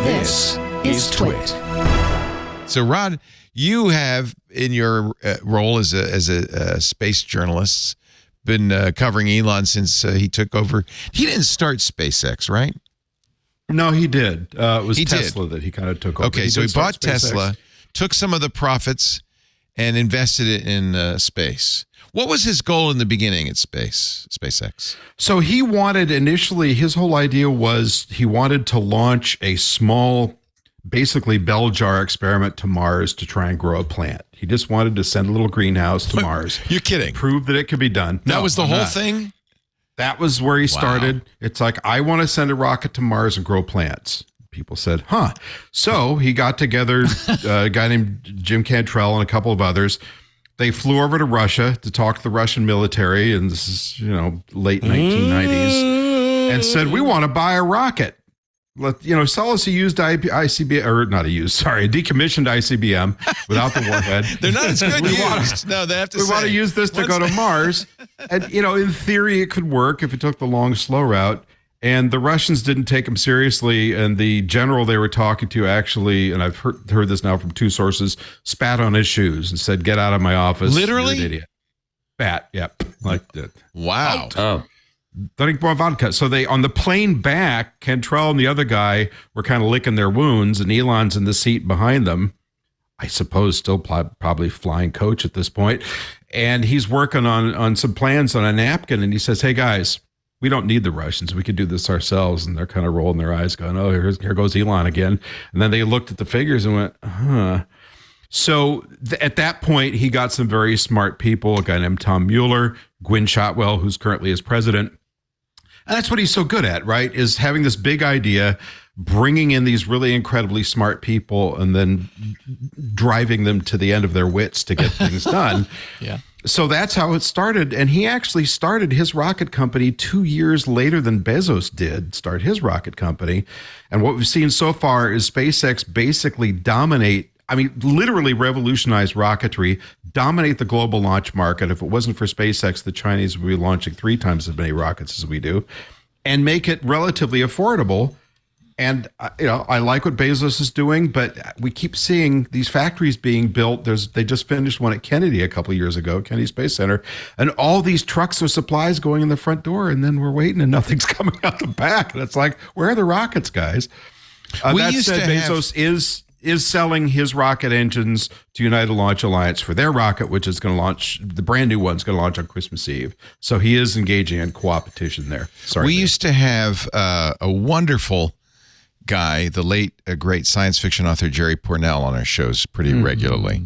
This is TWiT. So, Rod, you have, in your role as a space journalist, been covering Elon since he took over. He didn't start SpaceX, right? No, he did. It was Tesla that he kind of took over. Okay, so he bought Tesla, took some of the profits, and invested it in space. What was his goal in the beginning at SpaceX? So he wanted, initially, his whole idea was he wanted to launch a small, basically bell jar experiment to Mars to try and grow a plant. He just wanted to send a little greenhouse to Mars. You're kidding. Prove that it could be done. That was the whole thing? That was where he started. It's like, I want to send a rocket to Mars and grow plants. People said, huh. So he got together a guy named Jim Cantrell and a couple of others. They flew over to Russia to talk to the Russian military, and this is, late 1990s, and said, we want to buy a rocket. Sell us a used ICBM, or not a decommissioned ICBM without the warhead. They're not as good used. No, they have to we say. want to use this to go to Mars. And, in theory, it could work if it took the long, slow route. And the Russians didn't take him seriously. And the general they were talking to actually, and I've heard this now from two sources, spat on his shoes and said, get out of my office. Literally? You're an idiot. Spat, yep. Like that. Wow. Oh. Drink more vodka. So they, on the plane back, Cantrell and the other guy were kind of licking their wounds, and Elon's in the seat behind them. I suppose still probably flying coach at this point. And he's working on some plans on a napkin, and he says, hey, guys, we don't need the Russians. We could do this ourselves. And they're kind of rolling their eyes going, oh, here goes Elon again. And then they looked at the figures and went, huh. So at that point, he got some very smart people, a guy named Tom Mueller, Gwynne Shotwell, who's currently his president. And that's what he's so good at, right? Is having this big idea, bringing in these really incredibly smart people, and then driving them to the end of their wits to get things done. Yeah. So that's how it started. And he actually started his rocket company 2 years later than Bezos did start his rocket company. And what we've seen so far is SpaceX basically literally revolutionize rocketry, dominate the global launch market. If it wasn't for SpaceX, the Chinese would be launching 3 times as many rockets as we do, and make it relatively affordable. And, I like what Bezos is doing, but we keep seeing these factories being built. They just finished one at Kennedy a couple of years ago, Kennedy Space Center, and all these trucks of supplies going in the front door, and then we're waiting and nothing's coming out the back. And it's like, where are the rockets, guys? That said, Bezos is selling his rocket engines to United Launch Alliance for their rocket, which is going to launch, the brand new one's going to launch on Christmas Eve. So he is engaging in co-opetition there. Sorry. We used to have a wonderful guy, the late great science fiction author Jerry Pournelle, on our shows pretty regularly.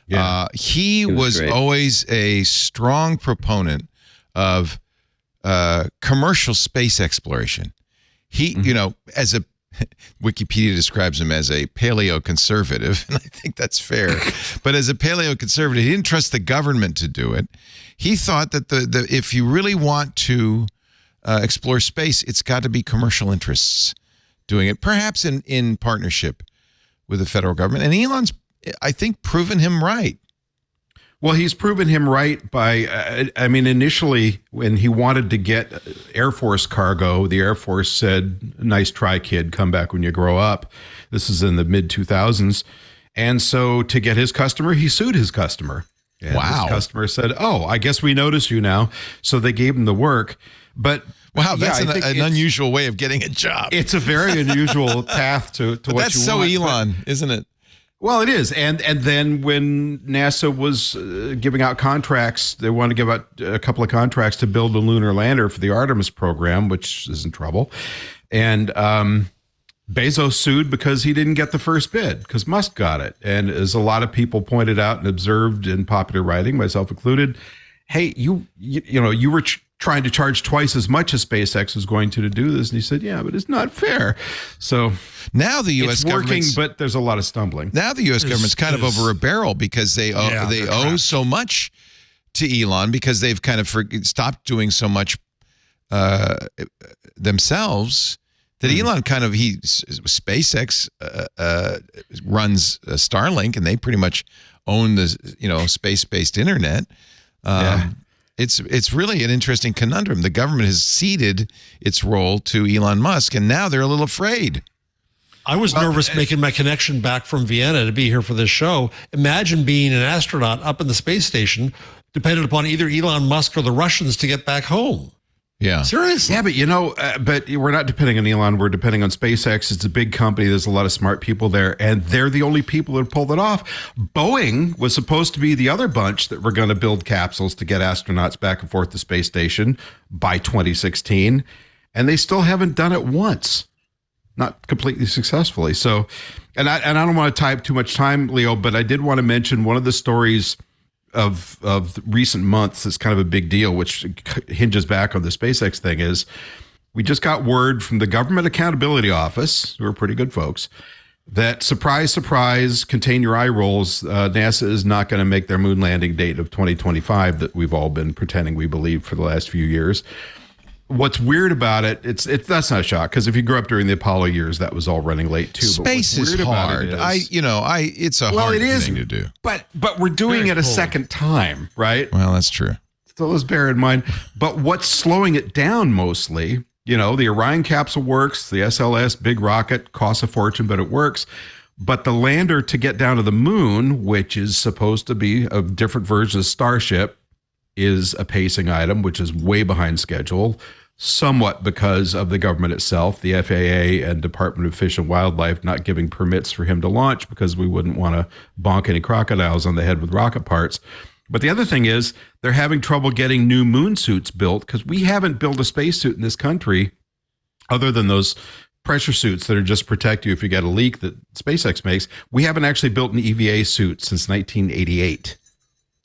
Yeah. He was always a strong proponent of commercial space exploration. He, as a Wikipedia describes him as a paleo-conservative, and I think that's fair. But as a paleo-conservative, he didn't trust the government to do it. He thought that if you really want to explore space, it's got to be commercial interests doing it, perhaps in partnership with the federal government. And Elon's, I think, proven him right. Well, he's proven him right by, initially when he wanted to get Air Force cargo, the Air Force said, nice try, kid, come back when you grow up. This is in the mid-2000s. And so to get his customer, he sued his customer. And wow. His customer said, oh, I guess we notice you now. So they gave him the work. But wow, that's an unusual way of getting a job. It's a very unusual path to what you want. That's so Elon, isn't it? Well, it is. And then when NASA was giving out contracts, they wanted to give out a couple of contracts to build a lunar lander for the Artemis program, which is in trouble. And Bezos sued because he didn't get the first bid, because Musk got it. And as a lot of people pointed out and observed in popular writing, myself included, hey, you were trying to charge twice as much as SpaceX was going to do this. And he said, yeah, but it's not fair. So now the U.S. it's working, but there's a lot of stumbling. Now the U.S. government's kind of over a barrel because they owe so much to Elon, because they've kind of stopped doing so much themselves, that Elon SpaceX runs Starlink, and they pretty much own the space-based internet. It's really an interesting conundrum. The government has ceded its role to Elon Musk, and now they're a little afraid. I was nervous making my connection back from Vienna to be here for this show. Imagine being an astronaut up in the space station, dependent upon either Elon Musk or the Russians to get back home. Yeah. Seriously. Yeah, but we're not depending on Elon. We're depending on SpaceX. It's a big company. There's a lot of smart people there, and they're the only people that pulled it off. Boeing was supposed to be the other bunch that were going to build capsules to get astronauts back and forth to space station by 2016, and they still haven't done it once. Not completely successfully. So, and I don't want to tie up too much time, Leo, but I did want to mention one of the stories of recent months that's kind of a big deal, which hinges back on the SpaceX thing, is we just got word from the Government Accountability Office, who are pretty good folks, that surprise, surprise, contain your eye rolls, NASA is not going to make their moon landing date of 2025 that we've all been pretending we believe for the last few years. What's weird about it, that's not a shock, because if you grew up during the Apollo years, that was all running late too. Space is hard. It's a hard thing to do. But we're doing it a second time, right? Well, that's true. So let's bear in mind. But what's slowing it down mostly, the Orion capsule works, the SLS big rocket costs a fortune, but it works. But the lander to get down to the moon, which is supposed to be a different version of Starship, is a pacing item, which is way behind schedule, somewhat because of the government itself, the FAA and Department of Fish and Wildlife not giving permits for him to launch because we wouldn't want to bonk any crocodiles on the head with rocket parts. But the other thing is they're having trouble getting new moon suits built because we haven't built a spacesuit in this country other than those pressure suits that are just protect you if you get a leak that SpaceX makes. We haven't actually built an EVA suit since 1988.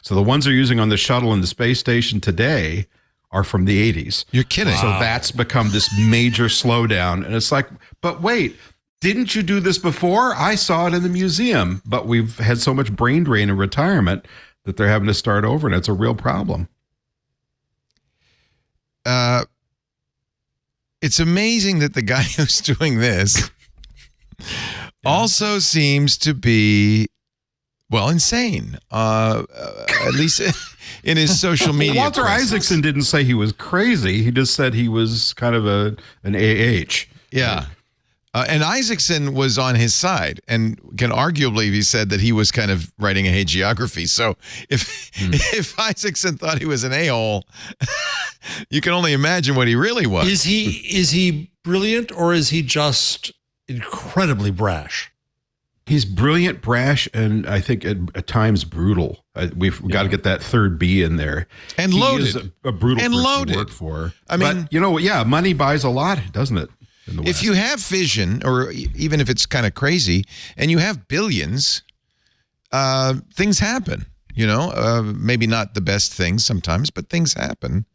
So the ones they're using on the shuttle and the space station today are from the 80s. You're kidding. So that's become this major slowdown. And it's like, but wait, didn't you do this before? I saw it in the museum, but we've had so much brain drain and retirement that they're having to start over, and it's a real problem. It's amazing that the guy who's doing this also seems to be, well, insane, at least in his social media. Walter Isaacson didn't say he was crazy. He just said he was kind of an AH. Yeah. And Isaacson was on his side and can arguably be said that he was kind of writing a hagiography. So if Isaacson thought he was an a-hole, you can only imagine what he really was. Is he brilliant, or is he just incredibly brash? He's brilliant, brash, and I think at times brutal. We've got to get that third B in there. And loaded. He is a brutal and person loaded. to work for. I mean, but, money buys a lot, doesn't it? If you have vision, or even if it's kind of crazy, and you have billions, things happen. Maybe not the best things sometimes, but things happen.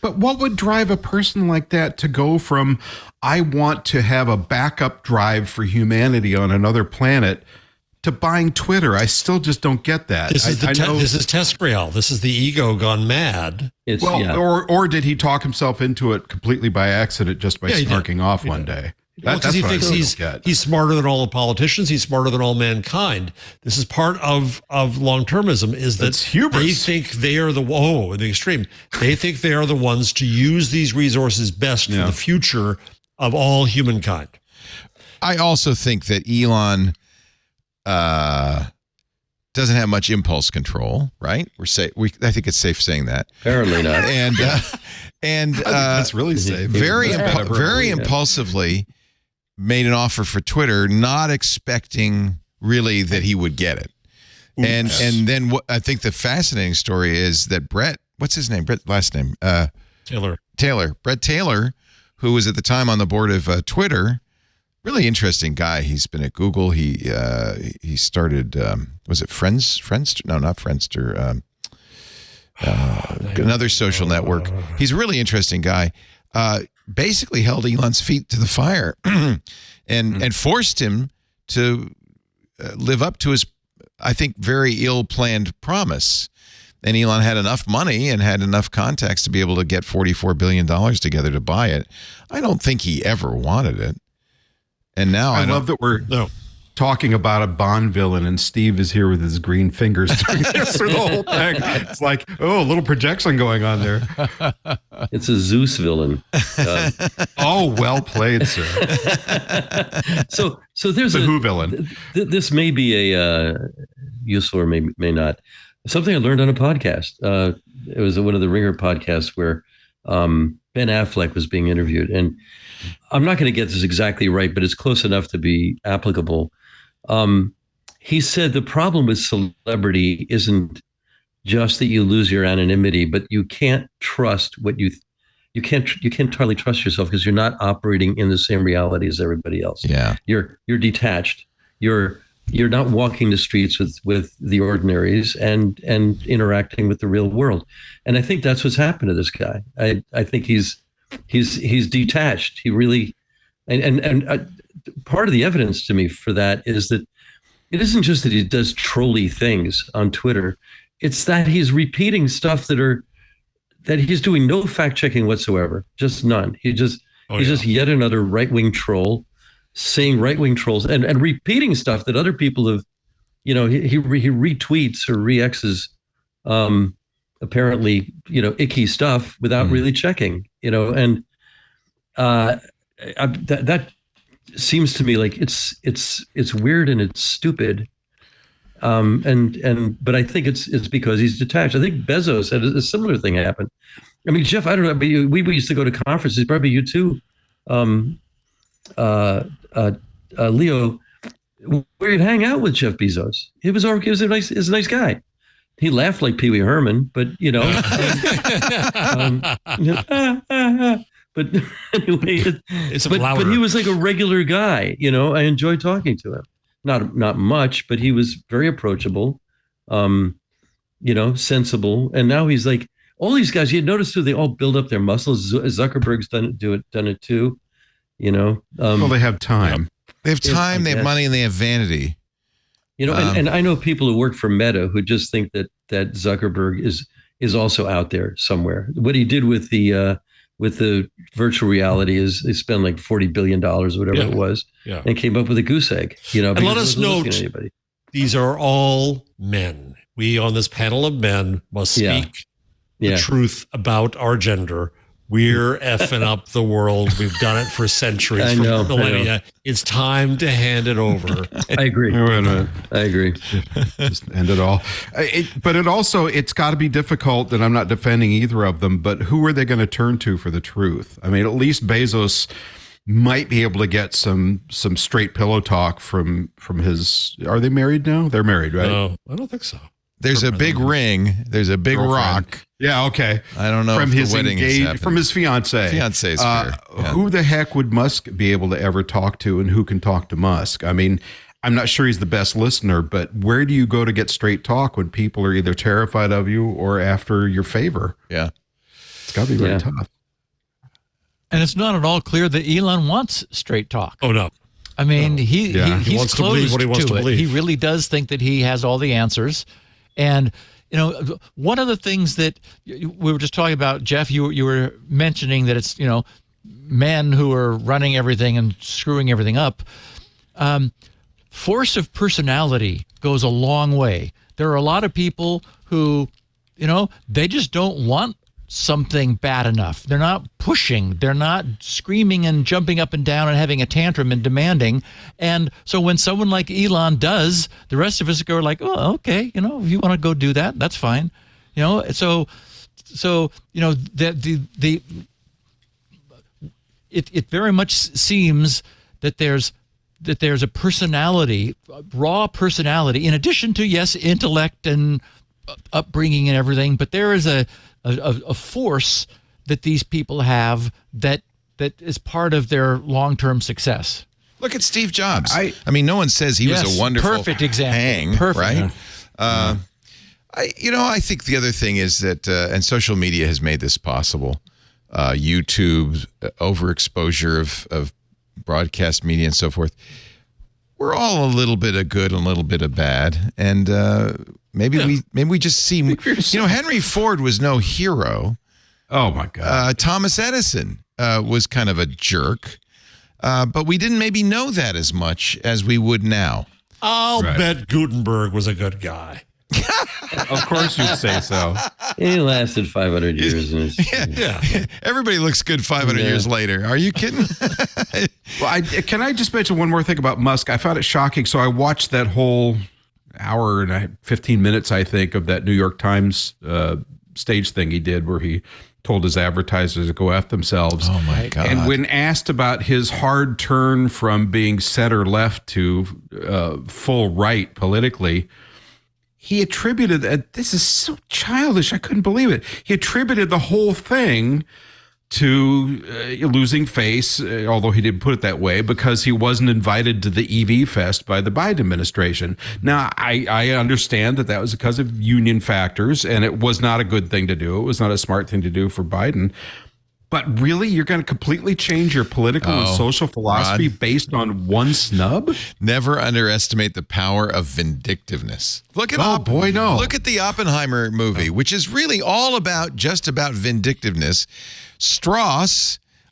But what would drive a person like that to go from, I want to have a backup drive for humanity on another planet, to buying Twitter? I still just don't get that. This is Tescriel. This is the ego gone mad. Or did he talk himself into it completely by accident just by snarking off one day? Because he thinks he's smarter than all the politicians. He's smarter than all mankind. This is part of long-termism, is that they think they are in the extreme. They think they are the ones to use these resources best for the future of all humankind. I also think that Elon doesn't have much impulse control, right? I think it's safe saying that. Apparently not. And that's really safe. Very impulsively made an offer for Twitter, not expecting really that he would get it. And then I think the fascinating story is that Brett, what's his name? Brett, last name? Brett Taylor, who was at the time on the board of Twitter, really interesting guy. He's been at Google. He started, was it Friendster? No, not Friendster. Another social network. He's a really interesting guy. Basically held Elon's feet to the fire and forced him to live up to his, I think, very ill-planned promise. And Elon had enough money and had enough contacts to be able to get $44 billion together to buy it. I don't think he ever wanted it. And now I love that we're talking about a Bond villain, and Steve is here with his green fingers doing this through the whole thing. It's like, a little projection going on there. It's a Zeus villain. Well played, sir. So there's the Who villain. This may be a useful or may not. Something I learned on a podcast. It was one of the Ringer podcasts where Ben Affleck was being interviewed, and I'm not going to get this exactly right, but it's close enough to be applicable. He said the problem with celebrity isn't just that you lose your anonymity, but you can't trust what you can't totally trust yourself because you're not operating in the same reality as everybody else. Yeah, you're detached. You're not walking the streets with the ordinaries and interacting with the real world. And I think that's what's happened to this guy. I think he's detached. He really, and part of the evidence to me for that is that it isn't just that he does trolly things on Twitter. It's that he's repeating stuff that he's doing no fact checking whatsoever, just none. He's just yet another right-wing troll saying right-wing trolls and repeating stuff that other people have, he retweets or re-X's apparently, icky stuff without really checking, and that seems to me like it's weird and it's stupid. But I think it's because he's detached. I think Bezos had a similar thing happen. I mean, Jeff, I don't know, but we used to go to conferences, probably you too, Leo, we'd hang out with Jeff Bezos. He was a nice guy. He laughed like Pee Wee Herman, but but anyway, but he was like a regular guy. I enjoyed talking to him. Not much, but he was very approachable, sensible. And now he's like all these guys. You notice too, they all build up their muscles. Zuckerberg's done it too. Well, they have time. They have time. They have money, and they have vanity. And I know people who work for Meta who just think that Zuckerberg is also out there somewhere. What he did with the virtual reality is they spent like $40 billion or whatever it was, and came up with a goose egg. And let us note, these are all men. We on this panel of men must speak the truth about our gender. We're effing up the world. We've done it for centuries, for millennia. It's time to hand it over. I agree. I agree. Just end it all. But it's got to be difficult, and I'm not defending either of them, but who are they going to turn to for the truth? I mean, at least Bezos might be able to get some straight pillow talk from his. Are they married now? They're married, right? No, I don't think so. There's a big ring. There's a big rock. Yeah, okay. I don't know from if his the wedding from his fiance. Fiance's fair. Who the heck would Musk be able to ever talk to, and who can talk to Musk? I mean, I'm not sure he's the best listener, but where do you go to get straight talk when people are either terrified of you or after your favor? Yeah, it's got to be very tough. And it's not at all clear that Elon wants straight talk. Oh no. I mean, he's wants to believe what he wants to believe. He really does think that he has all the answers. And, one of the things that we were just talking about, Jeff, you were mentioning that it's, men who are running everything and screwing everything up. Force of personality goes a long way. There are a lot of people who, they just don't want something bad enough. They're not pushing. They're not screaming and jumping up and down and having a tantrum and demanding. And so when someone like Elon does, the rest of us go like, oh, okay, if you want to go do that, that's fine. So it very much seems that there's a personality, a raw personality, in addition to, yes, intellect and upbringing and everything, but there is a force that these people have that is part of their long-term success. Look at Steve Jobs. I mean, no one says he was a wonderful perfect example. Hang, perfect, right? Yeah. I think the other thing is that, and social media has made this possible. YouTube, overexposure of broadcast media and so forth. We're all a little bit of good and a little bit of bad, and maybe we just see. Henry Ford was no hero. Oh my God. Thomas Edison was kind of a jerk, but we didn't maybe know that as much as we would now. I'll bet Gutenberg was a good guy. Of course you'd say so. He lasted 500 years. Yeah. Everybody looks good 500 years later. Are you kidding? Well, can I just mention one more thing about Musk? I found it shocking. So I watched that whole hour and 15 minutes, I think, of that New York Times stage thing he did where he told his advertisers to go F themselves. Oh, my God. And when asked about his hard turn from being center left to full right politically, he attributed, this is so childish, I couldn't believe it. He attributed the whole thing to losing face, although he didn't put it that way, because he wasn't invited to the EV fest by the Biden administration. Now, I understand that was because of union factors, and it was not a good thing to do. It was not a smart thing to do for Biden. But really, you're going to completely change your political and social philosophy based on one snub? Never underestimate the power of vindictiveness. Look at Look at the Oppenheimer movie, which is really all about just about vindictiveness.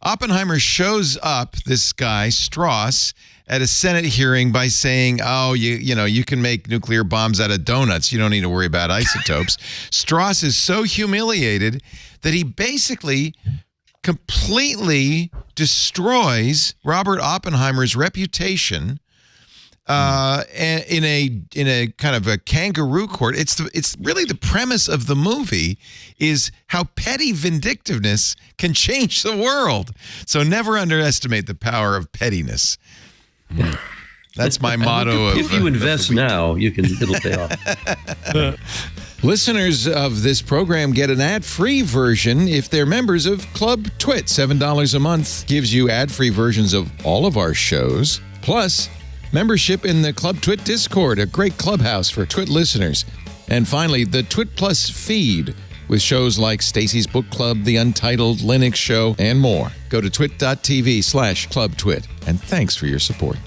Oppenheimer shows up, this guy, Strauss, at a Senate hearing by saying, you can make nuclear bombs out of donuts. You don't need to worry about isotopes. Strauss is so humiliated that he basically completely destroys Robert Oppenheimer's reputation in a kind of a kangaroo court. It's really the premise of the movie is how petty vindictiveness can change the world. So never underestimate the power of pettiness. That's my motto. If you invest now, it'll pay off. Listeners of this program get an ad-free version if they're members of Club TWiT. $7 a month gives you ad-free versions of all of our shows, plus membership in the Club TWiT Discord, a great clubhouse for TWiT listeners. And finally, the TWiT Plus feed with shows like Stacy's Book Club, The Untitled Linux Show, and more. Go to twit.tv/clubtwit, and thanks for your support.